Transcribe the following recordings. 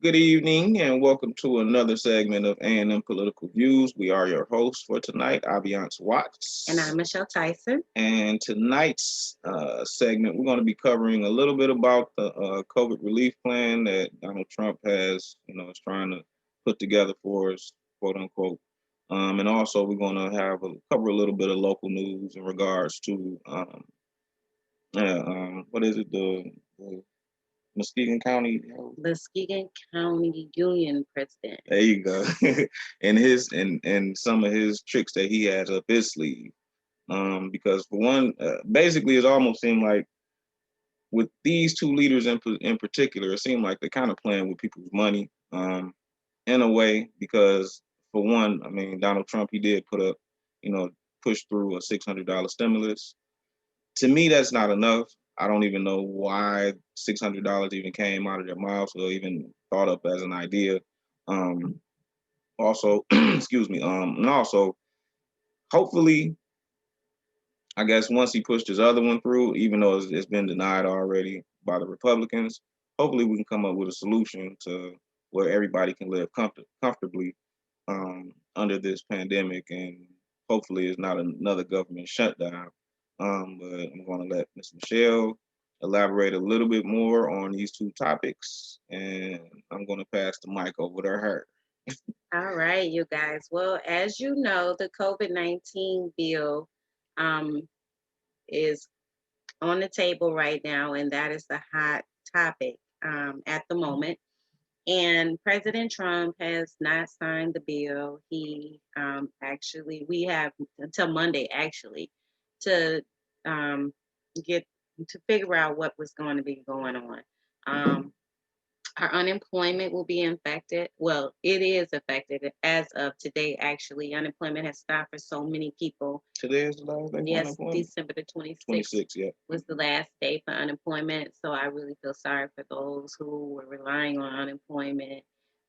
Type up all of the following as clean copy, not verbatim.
Good evening and welcome to another segment of A&M Political Views. We are your hosts for tonight, Avie And Watts. I'm Michelle Tyson. And tonight's segment, we're going to be covering a little bit about the COVID relief plan that Donald Trump is trying to put together for us, quote unquote. And also, we're going to cover a little bit of local news in regards to what is it, the Muskegon County. The Muskegon County Union president. There you go. and some of his tricks that he has up his sleeve. Because for one, basically, it almost seemed like with these two leaders in particular, it seemed like they're kind of playing with people's money, in a way. Because for one, I mean, Donald Trump, he did push through a $600 stimulus. To me, that's not enough. I don't even know why $600 even came out of their mouths or even thought up as an idea. Um, Also, excuse me. And also, hopefully, I guess once he pushed his other one through, even though it's been denied already by the Republicans, hopefully we can come up with a solution to where everybody can live comfortably under this pandemic, and hopefully it's not another government shutdown. But I'm going to let Ms. Michelle elaborate a little bit more on these two topics, and I'm going to pass the mic over to her. All right, you guys. Well, as you know, the COVID-19 bill um, is on the table right now, and that is the hot topic at the moment. And President Trump has not signed the bill. We have until Monday actually to um, get to figure out what was going to be going on. Um, our unemployment will be affected. Well, it is affected as of today. Actually, unemployment has stopped for so many people. Today is the last day for Yes, unemployment. December the 26th 26, yeah. was the last day for unemployment. So I really feel sorry for those who were relying on unemployment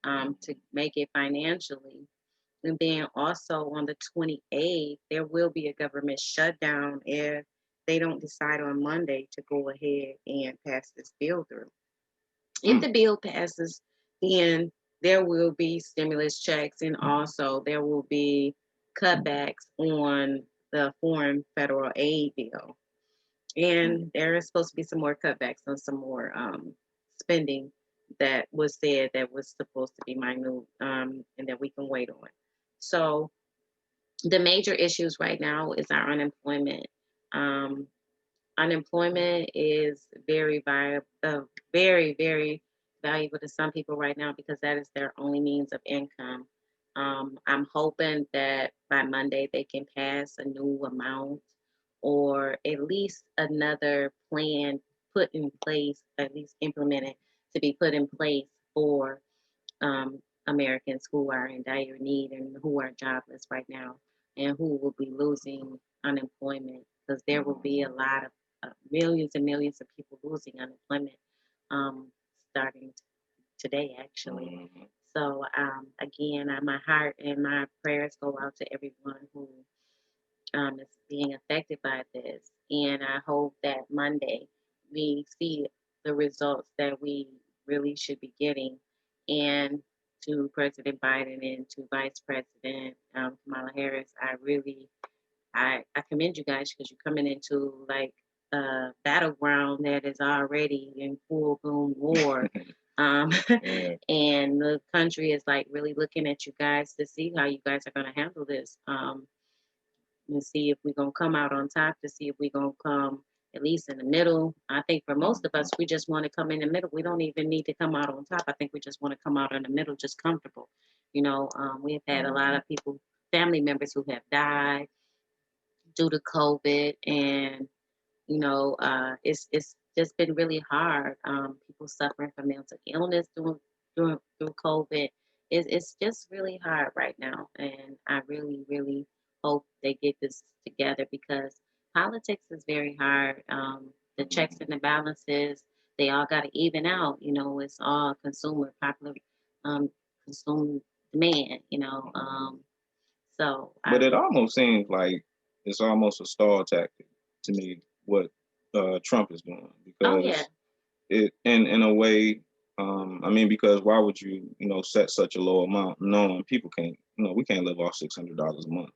to make it financially. And then also on the 28th, there will be a government shutdown if they don't decide on Monday to go ahead and pass this bill through. If the bill passes, then there will be stimulus checks, and also there will be cutbacks on the foreign federal aid bill. And there is supposed to be some more cutbacks on some more spending that was said that was supposed to be minute and that we can wait on. So the major issues right now is our unemployment. Um, Unemployment is very, very valuable to some people right now because that is their only means of income. I'm hoping that by Monday they can pass a new amount or at least another plan put in place, at least implemented to be put in place for Americans who are in dire need and who are jobless right now and who will be losing unemployment because there will be a lot of millions and millions of people losing unemployment um, starting today, actually. Mhm. So, again, my heart and my prayers go out to everyone who is being affected by this. And I hope that Monday we see the results that we really should be getting. And to President Biden and to Vice President Kamala Harris, I commend you guys because you're coming into like a battleground that is already in full bloom war. Um, Yeah. and the country is like really looking at you guys to see how you guys are going to handle this. And see if we're gonna come out on top, to see if we're gonna come at least in the middle. I think for most of us, we just want to come in the middle. We don't even need to come out on top. I think we just want to come out in the middle, just comfortable. We've had a lot of people, family members who have died due to COVID, and it's just been really hard. People suffering from mental illness through COVID. It's just really hard right now, and I really really hope they get this together because politics is very hard. The checks and the balances, they all got to even out. It's all um, consumer demand. So I But it almost seems like it's almost a stall tactic to me what Trump is doing oh yeah. because in a way. I mean, because why would you, set such a low amount knowing people can't, we can't live off $600 a month,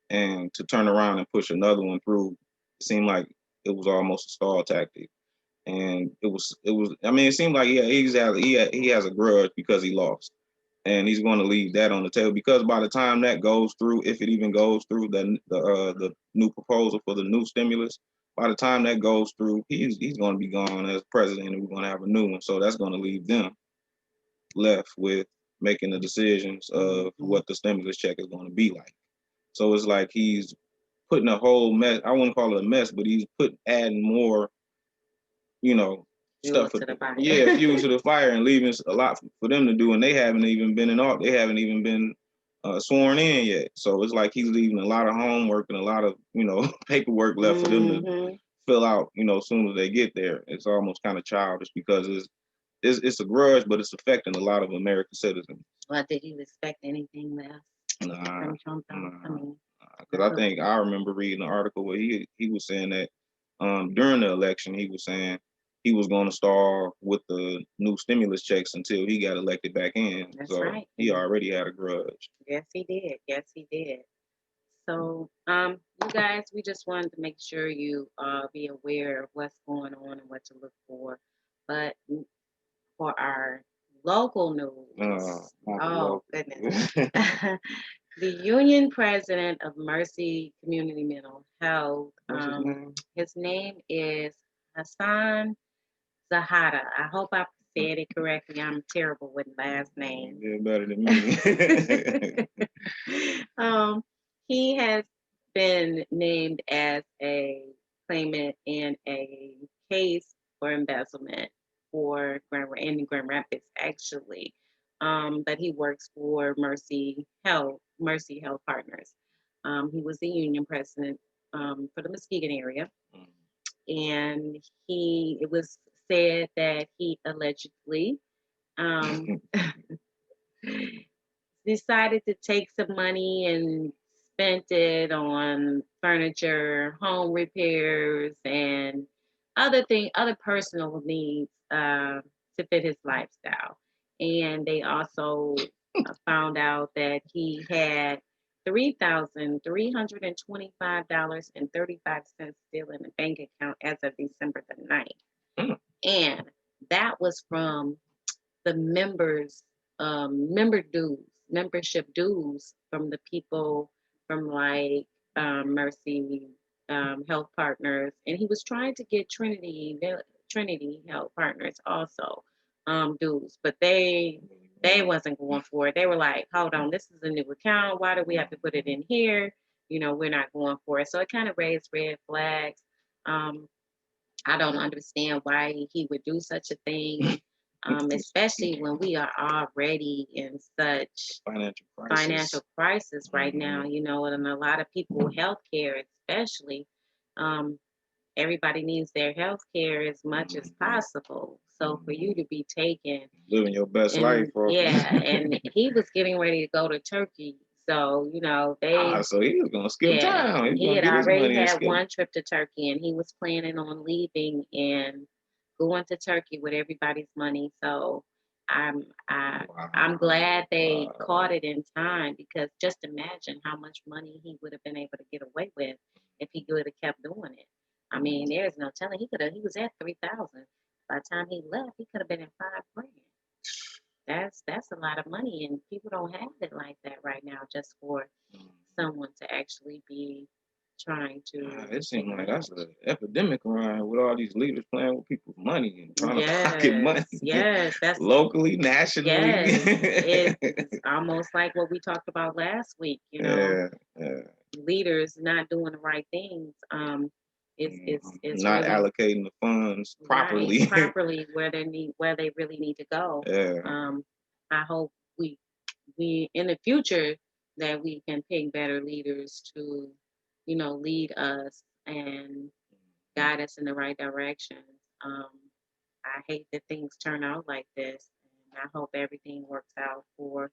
and to turn around and push another one through, it seemed like it was almost a stall tactic, and it was. I mean, it seemed like he has a grudge because he lost, and he's going to leave that on the table because by the time that goes through, if it even goes through the new proposal for the new stimulus, by the time that goes through, he's going to be gone as president, and we're going to have a new one. So that's going to leave them left with making the decisions of what the stimulus check is going to be like. So it's like he's putting a whole mess. I wouldn't call it a mess, but he's adding more, you know, Fuel stuff to the fire. fuel to the fire, and leaving a lot for them to do, and they haven't even been they haven't even been sworn in yet. So it's like he's leaving a lot of homework and a lot of paperwork left for them to fill out. As soon as they get there, it's almost kind of childish because it's a grudge, but it's affecting a lot of American citizens. Well, did you expect anything less from Trump? I mean, because I think I remember reading an article where he was saying that during the election he was saying he was going to stall with the new stimulus checks until he got elected back in. That's so right. He already had a grudge. Yes, he did. Yes, he did. So, you guys, we just wanted to make sure you be aware of what's going on and what to look for. But for our local news, goodness, the union president of Mercy Community Mental Health, his name is Hassan Zahada. I hope I said it correctly. I'm terrible with last names. You're better than me. He has been named as a claimant in a case for embezzlement in Grand Rapids, actually. But he works for Mercy Health Partners. He was the union president for the Muskegon area, and it was said that he allegedly um, decided to take some money and spent it on furniture, home repairs, and other personal needs to fit his lifestyle. And they also found out that he had $3,325.35 still in the bank account as of December the 9th. And that was from the membership dues from the people from like Mercy Health Partners, and he was trying to get Trinity Health Partners also dues, but they wasn't going for it. They were like, "Hold on, this is a new account. Why do we have to put it in here? We're not going for it." So it kind of raised red flags. I don't understand why he would do such a thing, especially when we are already in such financial crisis right now, and a lot of people, healthcare especially, everybody needs their health care as much as possible. So for you to be living your best life, yeah, and he was getting ready to go to Turkey. So, so he was gonna skip town. He had already had one trip to Turkey, and he was planning on leaving and going to Turkey with everybody's money. So I'm glad they caught it in time, because just imagine how much money he would have been able to get away with if he would have kept doing it. I mean, there's no telling. He was at 3,000. By the time he left, he could have been at 5 grand. That's a lot of money, and people don't have it like that right now, just for someone to actually be trying to. It seems like that's an epidemic around with all these leaders playing with people's money and trying to pocket money. Yes, that's locally, nationally. Yes, it's almost like what we talked about last week. Leaders not doing the right things. It's not really allocating the funds properly. Properly where they really need to go. Yeah. I hope we in the future that we can pick better leaders to, lead us and guide us in the right direction. Um, I hate that things turn out like this, and I hope everything works out for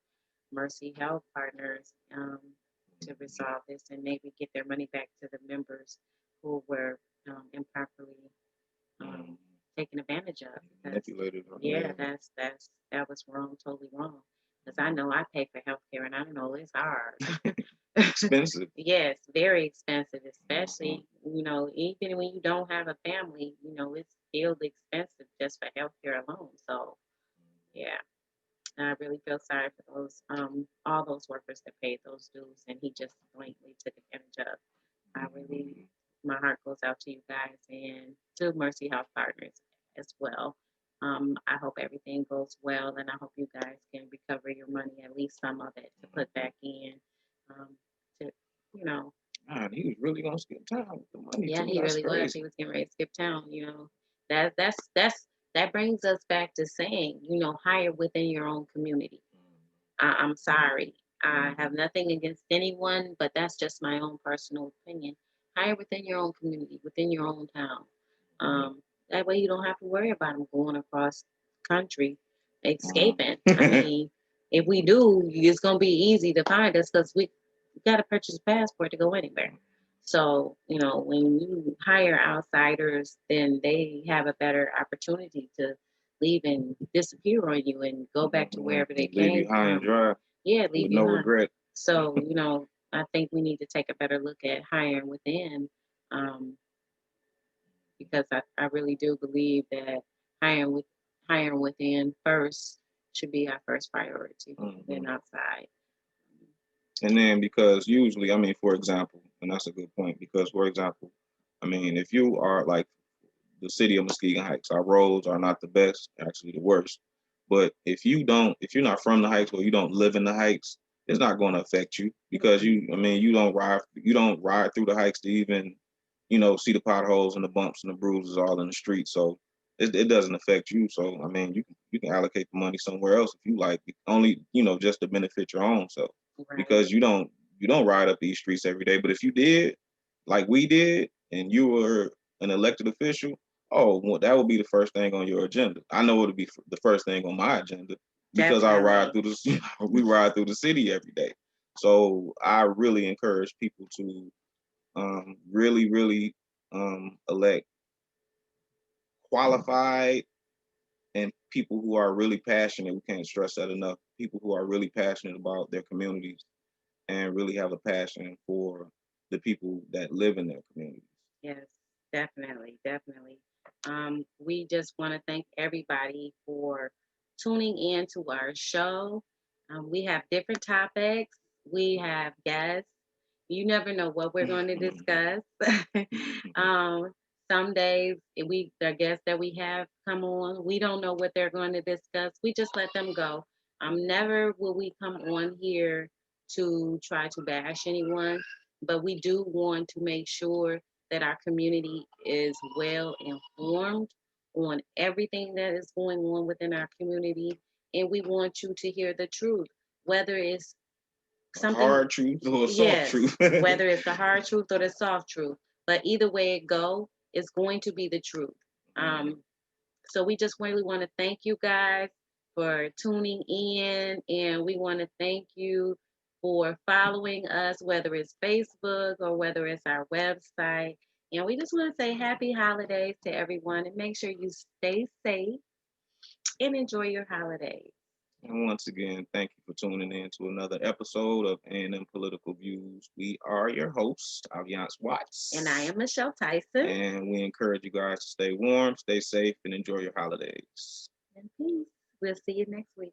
Mercy Health Partners to resolve this and maybe get their money back to the members who were improperly taken advantage advantage of because Manipulated. yeah, that was wrong, totally wrong. Because I know I pay for healthcare and I know it's hard. Expensive. Yes, very expensive, Mhm. especially, even when you don't have a family, it's still expensive just for healthcare alone. So yeah, I really feel sorry for those all those workers that paid those dues and he just blatantly took advantage of. I really, my heart goes out to you guys and to Mercy Health Partners as well. I hope everything goes well, and I hope you guys can recover your money, at least some of it, to put back in. Um, to, you know, Man, he was really gonna skip town with the money yeah, too. he That's really was. crazy. He was getting ready to skip town. That brings us back to saying, hire within your own community. I'm sorry. I have nothing against anyone, but that's just my own personal opinion. Hire within your own community, within your own town. That way you don't have to worry about them going across country, escaping. I Mhm. mean, if we do, it's going to be easy to find us because we got to purchase a passport to go anywhere. So, when you hire outsiders, then they have a better opportunity to leave and disappear on you and go back to wherever they Leave you came high and from. dry Yeah, leave with you no behind. regret. So, I think we need to take a better look at hiring within, um, because I really do believe that hiring with hiring within first should be our first priority, then Mhm. outside. And then because usually, I mean, for example, and that's a good point because, for example, I mean, if you are like the city of Muskegon Heights, our roads are not the best, actually the worst. But if you're not from the Heights or you don't live in the Heights, it's not going to affect you because I mean, you don't ride through the Heights to even, see the potholes and the bumps and the bruises all in the street. So it doesn't affect you. So I mean, you can allocate the money somewhere else if you like, only just to benefit your own self Right. because you don't ride up these streets every day. But if you did, like we did, and you were an elected official, oh, well, that would be the first thing on your agenda. I know it'll be the first thing on my agenda because I ride Definitely. through the we ride through the city every day. So I really encourage people to really, really elect qualified and people who are really passionate. We can't stress that enough. People who are really passionate about their communities and really have a passion for the people that live in their communities. Yes, definitely, definitely. We just want to thank everybody for tuning in to our show. We have different topics. We have guests. You never know what we're going to discuss. um, some days the guests that we have come on, we don't know what they're going to discuss. We just let them go. Never will we come on here to try to bash anyone, but we do want to make sure that our community is well informed on everything that is going on within our community. And we want you to hear the truth, whether it's A something, hard truth or a soft yes, truth. whether it's the hard truth or the soft truth. But either way it go, it's going to be the truth. Um, so we just really want to thank you guys for tuning in, and we want to thank you for following us, whether it's Facebook or whether it's our website. And we just want to say happy holidays to everyone and make sure you stay safe and enjoy your holidays. And once again, thank you for tuning in to another episode of A&M Political Views. We are your hosts, Aviance And I Watts, am Michelle Tyson. and we encourage you guys to stay warm, stay safe, and enjoy your holidays. And peace. We'll see you next week.